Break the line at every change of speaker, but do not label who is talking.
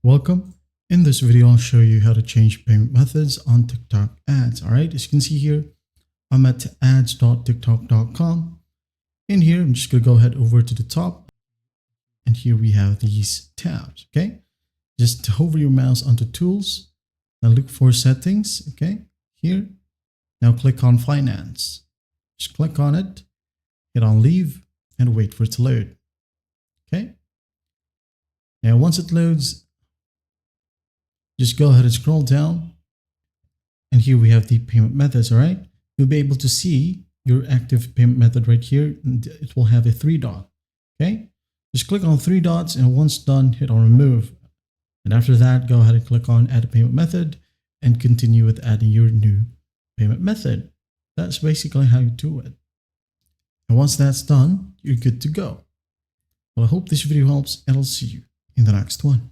Welcome. In this video, I'll show you how to change payment methods on TikTok ads. All right, as you can see here, I'm at ads.tiktok.com. In here, I'm just going to go ahead over to the top. And here we have these tabs, okay? Just hover your mouse onto tools and look for settings, okay? Here, now click on finance. Just click on it, hit on leave and wait for it to load, okay? Now, once it loads, just go ahead and scroll down. And here we have the payment methods, all right? You'll be able to see your active payment method right here. And it will have a 3 dot, okay? Just click on 3 dots and once done, hit on remove. And after that, go ahead and click on add a payment method and continue with adding your new payment method. That's basically how you do it. And once that's done, you're good to go. Well, I hope this video helps and I'll see you in the next one.